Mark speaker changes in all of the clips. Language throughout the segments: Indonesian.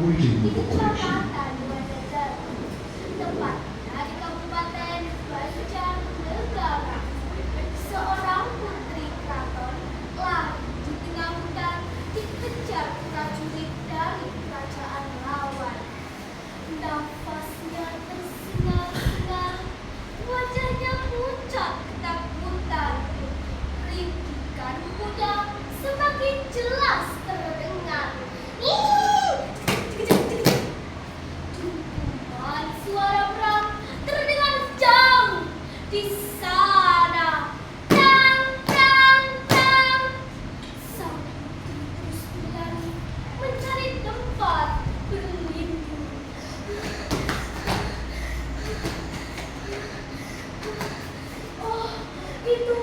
Speaker 1: di Kecamatan Wanajar, tepatnya di Kabupaten Banjarnegara. Seorang putri keraton lari di tengah hutan dikejar prajurit dari kerajaan lawan. Nafasnya tersengal-sengal, wajahnya pucat ketakutan. Rintikan kuda semakin jelas terdengar. Dentuman suara perang terdengar jauh di sana. Tang, tang, tang. Sang putri terus berlari mencari tempat berlindung. Oh, itu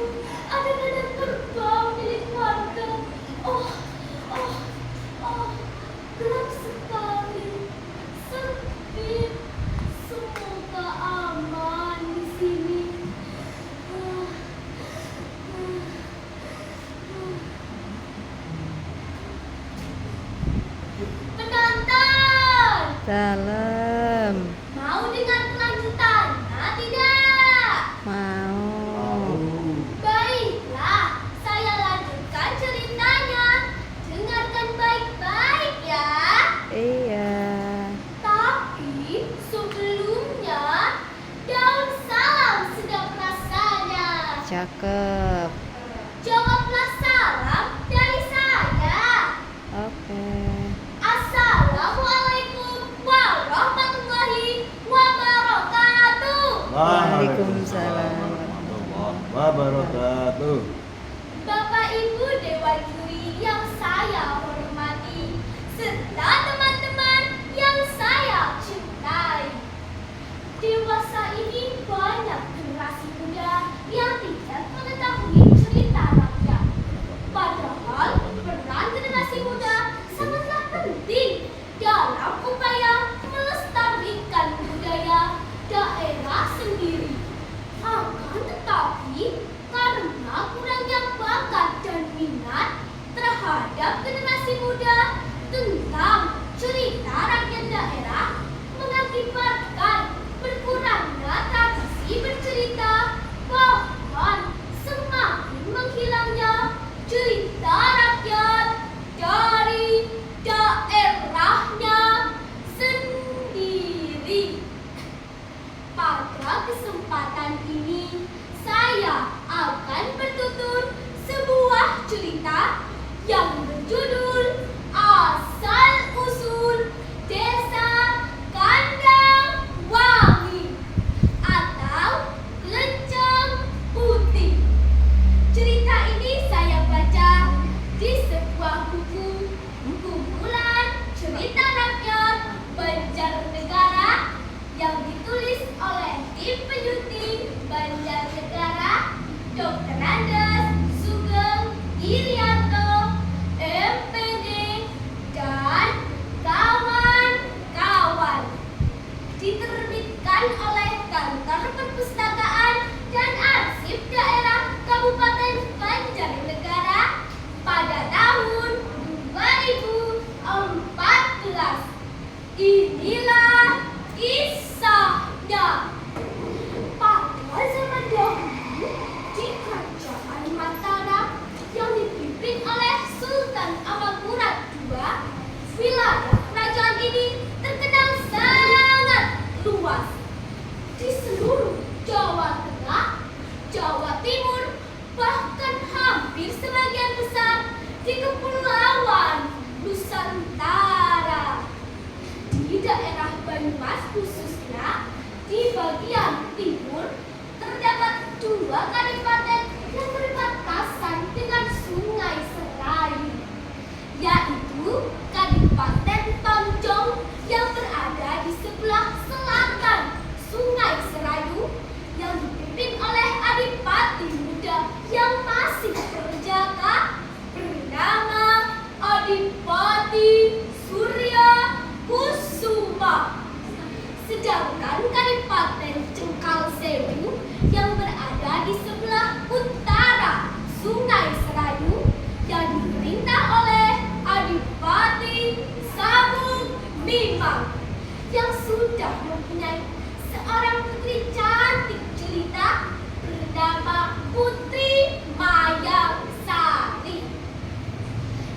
Speaker 1: ada kandang kerbau milik warga. Oh, oh, oh, gelap sekali, sempit. Semoga aman di sini. Ah, ah, ah. Penonton,
Speaker 2: Dalam.
Speaker 1: mau dengar kelanjutannya tidak?
Speaker 2: Mau.
Speaker 1: Baiklah, saya lanjutkan ceritanya. Dengarkan baik-baik ya.
Speaker 2: Iya.
Speaker 1: Tapi sebelumnya, daun salam sedap rasanya.
Speaker 2: Cakep.
Speaker 1: Jawablah salam dari saya.
Speaker 2: Oke.
Speaker 1: Assalamualaikum warahmatullahi wabarakatuh.
Speaker 2: Waalaikumsalam.
Speaker 3: warahmatullahi wabarakatuh.
Speaker 1: Bapak Ibu Dewan Juri yang saya hormati, serta teman-teman yang saya cintai. Dewasa ini banyak generasi muda yang tidak mengetahui cerita rakyat. Padahal peran generasi muda sangatlah penting dalam upaya melestarikan budaya daerah sendiri. Akan tetapi, karena kurangnya bakat dan minat terhadap generasi muda tentang cerita rakyat daerah mengakibatkan berkurangnya tradisi bercerita, bahkan semakin menghilangnya cerita rakyat dari daerahnya sendiri. Pada kesempatan ini, saya akan bertutur sebuah cerita yang berjudul Asal-Usul Desa Kandang Wangi atau Lenceng Putih. Cerita ini saya baca di sebuah buku kumpulan cerita rakyat Banjarnegara yang ditulis oleh tim penyunting Banjarnegara, Dr. Andes Sugeng Irianto, MPD, dan kawan-kawan. Diterbitkan oleh Kantor Perpustakaan dan Arsip Daerah Kabupaten Banjarnegara pada tahun 2014. Inilah kisahnya. Pada zaman dahulu, di kerajaan Mataram yang dipimpin oleh Sultan Amangkurat II, wilayah kerajaan ini terkenal sangat luas. Di seluruh Jawa Tengah, Jawa Timur, bahkan hampir sebagian besar di Kepulauan Nusantara. Di daerah Banyumas khususnya, di bagian timur, terdapat dua kadipaten yang berbatasan dengan Sungai Serayu, yaitu Kadipaten Tonjong yang berada di sebelah selatan Sungai Serayu yang dipimpin oleh adipati muda yang masih berjaka bernama Adipati Surya Kusuma. Sedangkan Kadipaten Cengkalsewu yang berada di sebelah Mimang yang sudah mempunyai seorang putri cantik jelita bernama Putri Mayangsari.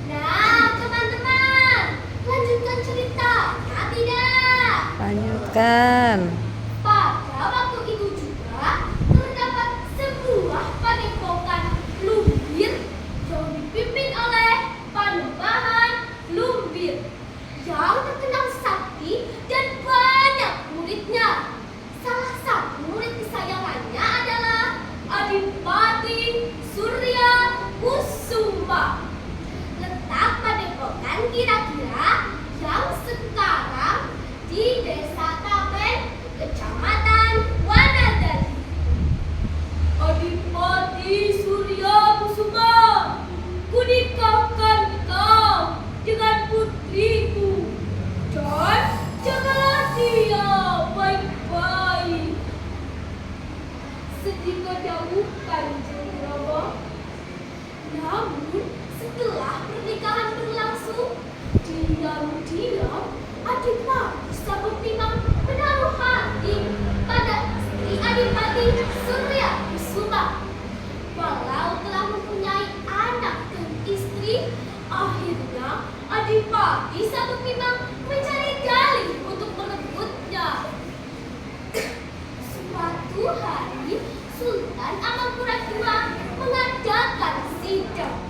Speaker 1: Nah, teman-teman, lanjutkan ceritanya tidak?
Speaker 2: Lanjutkan.
Speaker 1: Pada waktu itu juga terdapat sebuah padepokan Lumbir yang dipimpin oleh Panembahan Lumbir yang terkenal sakti dan banyak muridnya. Salah satu murid kesayangannya adalah Adipati Surya Kusuma. Letak padepokan kira-kira yang sekarang di Desa Tapen, Kecamatan Wanadari. Adipati Surya Kusuma, kunikahkan kau dengan putriku, dan jagalah dia baik-baik. Sedika dahulukan Jendrowo. Namun setelah pernikahan berlangsung, diam-diam Adipati Sabuktimang menaruh hati pada istri Adipati Surya Kusuma. Walau telah mempunyai anak dan istri, akhirnya Adipati Sabuktimang mencari dalih untuk merebutnya. Suatu hari, Sultan Amangkurat II mengadakan sidang.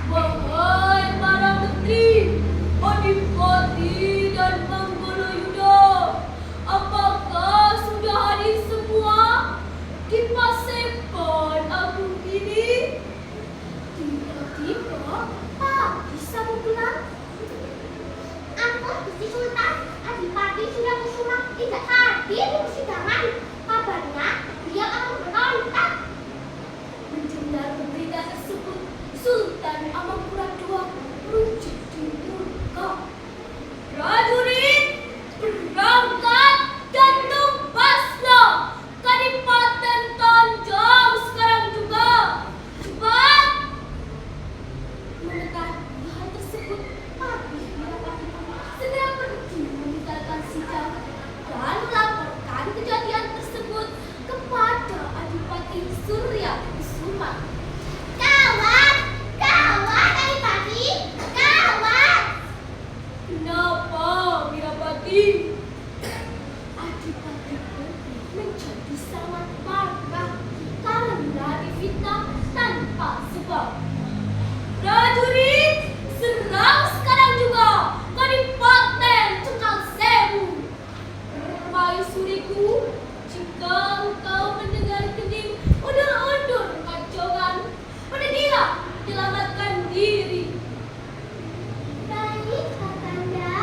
Speaker 1: Wahai para menteri, Adipati dan Manggoloyuda, apakah sudah hadir semua di Paseban Agung ini? Tiba-tiba Pak bisa bilang, "Ampun Gusti Sultan, Adipati Surya Kusuma tidak hadir di persidangan. Kabarnya dia akan berontak." Mendengar berita tersebut, Sultan Amangkurat II menjadi murka. "Prajurit, berangkat dan tumbaslah Kadipaten Tanjung sekarang juga. Cepat!" Mengetahui hal tersebut, Patih Wirapati segera pergi meninggalkan sidang dan melaporkan kejadian tersebut kepada Adipati Surya Kusuma. "Gawat! Gawat Adipati! Gawat!" "Kenapa, Wirapati?" Adipati pun menjadi sangat marah karena difitnah tanpa sebab. "Prajurit, serang sekarang juga Kadipaten Cengkalsewu. Permaisuriku, jika engkau mendengar kening undur-undur kekacauan, berhentilah, menyelamatkan diri." "Baik, Kakanda."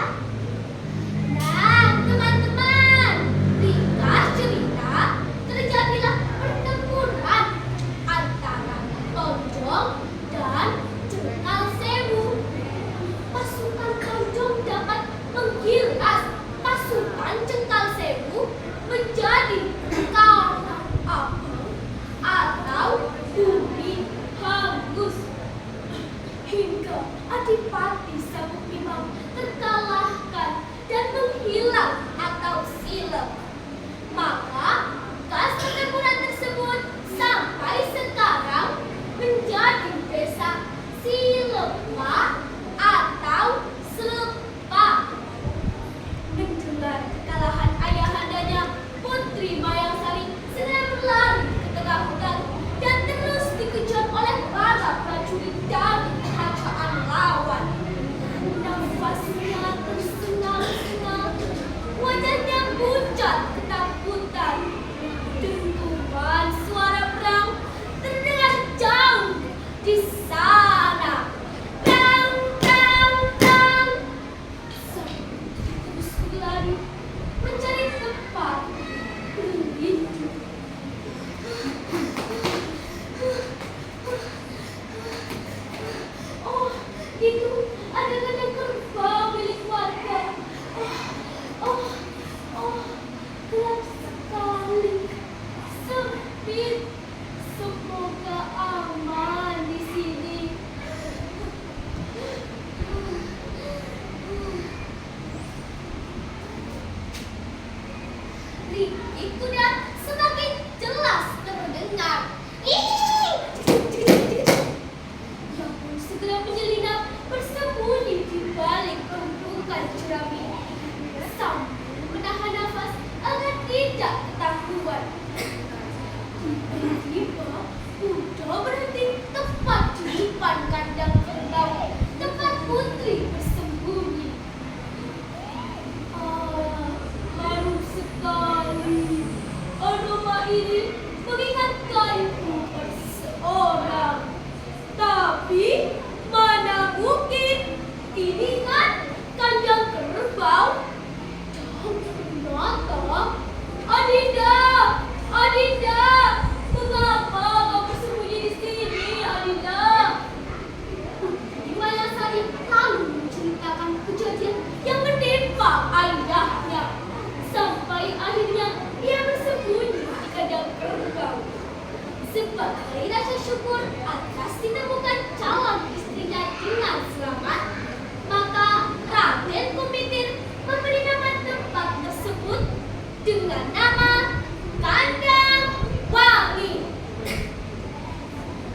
Speaker 1: Nah, teman-teman, ringkas cerita, terjadilah pertempuran antara Tonjong dan Cengkalsewu. Pasukan Tonjong dapat menggilas pasukan Cengkalsewu menjadi karang abang atau bumi hangus, hingga Adipati Sabuktimang terkalahkan dan menghilang atau silep. Maka bekas pertempuran tersebut sampai sekarang menjadi desa Silepa atau Selepa. Mendengar kekalahan ayahandanya, Putri Mayangsari segera berlari ke tengah hutan dan terus dikejar oleh para prajurit dari kerajaan lawan. Nafasnya tersengal-sengal, wajahnya pucat ketakutan. Dentuman suara perang terdengar jauh di sana. Tang, tang, tang. Sambil terus berlari mencari tempat berlindung. Oh, itu ada kandang kerbau milik warga. Oh, gelap sekali, sempit. Semoga aman di sini. Adinda, Adinda, mengapa kau bersembunyi di sini, Adinda? Dimana Sari lalu menceritakan kejadian yang menimpa ayahnya, sampai akhirnya ia bersembunyi di kandang kerbau. Sebagai rasa syukur atas ditemukan calon istrinya dengan selamat, maka Raden Kumitir memberi nama tempat tersebut dengan nama Kandang Wangi.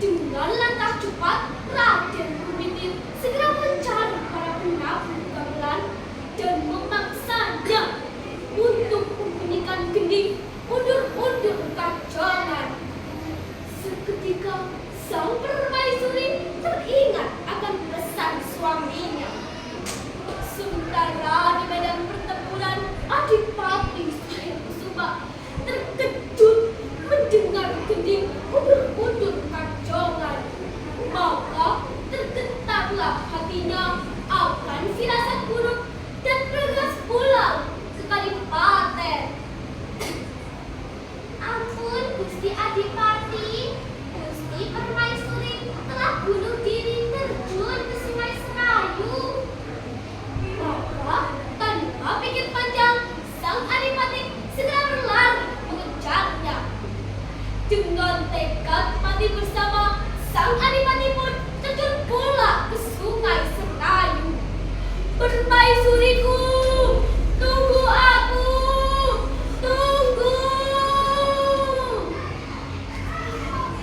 Speaker 1: Dengan langkah cepat, Raden Kumitir segera mencari para penabur gamelan dan memaksanya untuk membunyikan gending undur-undur kacangan. Seketika sang permaisuri teringat akan pesan suaminya. Sementara di medan pertempuran, Adipati Kusuma terkejut mendengar gending undur-undur kacangan. Maka tergetarlah hatinya akan firasat buruk dan bergegas pulang ke Kadipaten. Ampun Gusti Adipati, Gusti Permaisuri telah bunuh diri terjun ke Sungai Serayu. Maka tanpa pikir panjang, sang Adipati segera berlari mengejarnya. Dengan tekad mati bersama, sang Adipati pun terjun pula ke Sungai Serayu. Permaisuriku, tunggu aku, tunggu.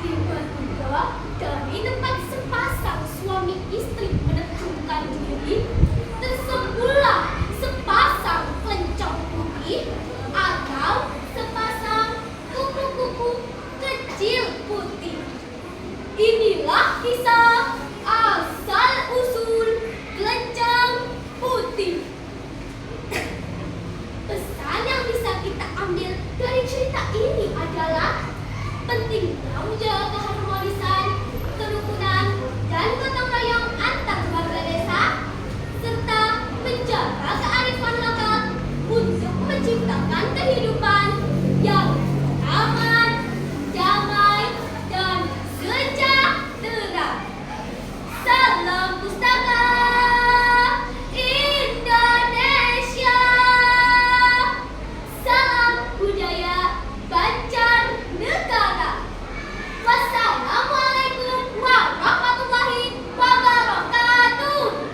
Speaker 1: Tiba-tiba dari tempat sepasang suami istri menerjunkan diri, tersembuhlah sepasang kelencong putih atau sepasang kupu-kupu kecil putih. Inilah kisah asal-usul kelencong putih. Pesan yang bisa kita ambil dari cerita ini adalah pentingnya menjaga kehormatan